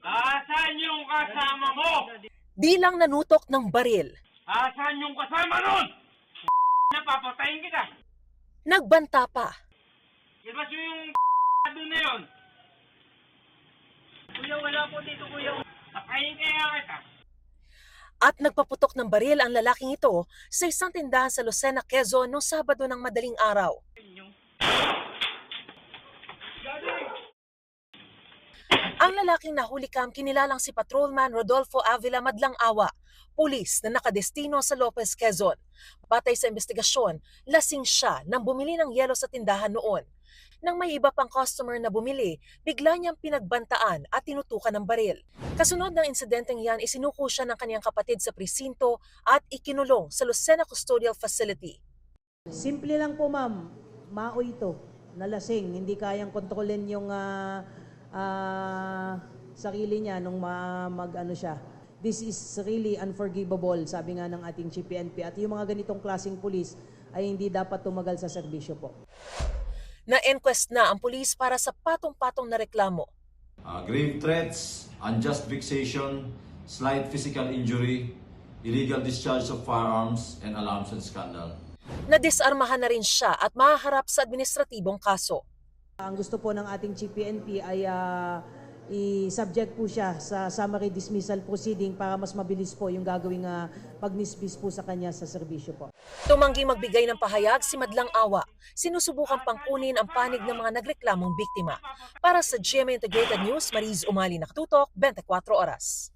Asan yung kasama mo? Di lang nanutok ng baril, Asan yung kasama nun? Napapatayin kita. nagbanta pa. Ilabas mo yung doon na yun. Kuya, wala po dito, kuya. Patayin kaya kita. At nagpaputok ng baril ang lalaking ito sa isang tindahan sa Lucena, Quezon noong Sabado ng madaling araw. Ang lalaking nahulikam kinilalang si Patrolman Rodolfo Avila Madlang Awa, pulis na nakadestino sa Lopez, Quezon. Batay sa investigasyon, lasing siya nang bumili ng yelo sa tindahan noon. Nang may iba pang customer na bumili, bigla niyang pinagbantaan at tinutukan ng baril. Kasunod ng insidenteng yan, isinuko siya ng kanyang kapatid sa presinto at ikinulong sa Lucena Custodial Facility. Simple lang po ma'am, mao ito, nalasing, hindi kayang kontrolin yung sarili niya nung mag-ano siya. This is really unforgivable, sabi nga ng ating Chief PNP. At yung mga ganitong klaseng pulis ay hindi dapat tumagal sa serbisyo po. Na-enquest na ang pulis para sa patong-patong na reklamo. Grave threats, unjust vexation, slight physical injury, illegal discharge of firearms, and alarms and scandal. Nadisarmahan na rin siya at mahaharap sa administratibong kaso. Ang gusto po ng ating Chief PNP ay i-subject po siya sa summary dismissal proceeding para mas mabilis po yung gagawing pag-dismiss po sa kanya sa serbisyo po. Tumanggi magbigay ng pahayag si Madlang Awa. Sinusubukan pang kunin ang panig ng mga nagreklamong biktima. Para sa GMA Integrated News, Mariz Umali, nakatutok, 24 oras.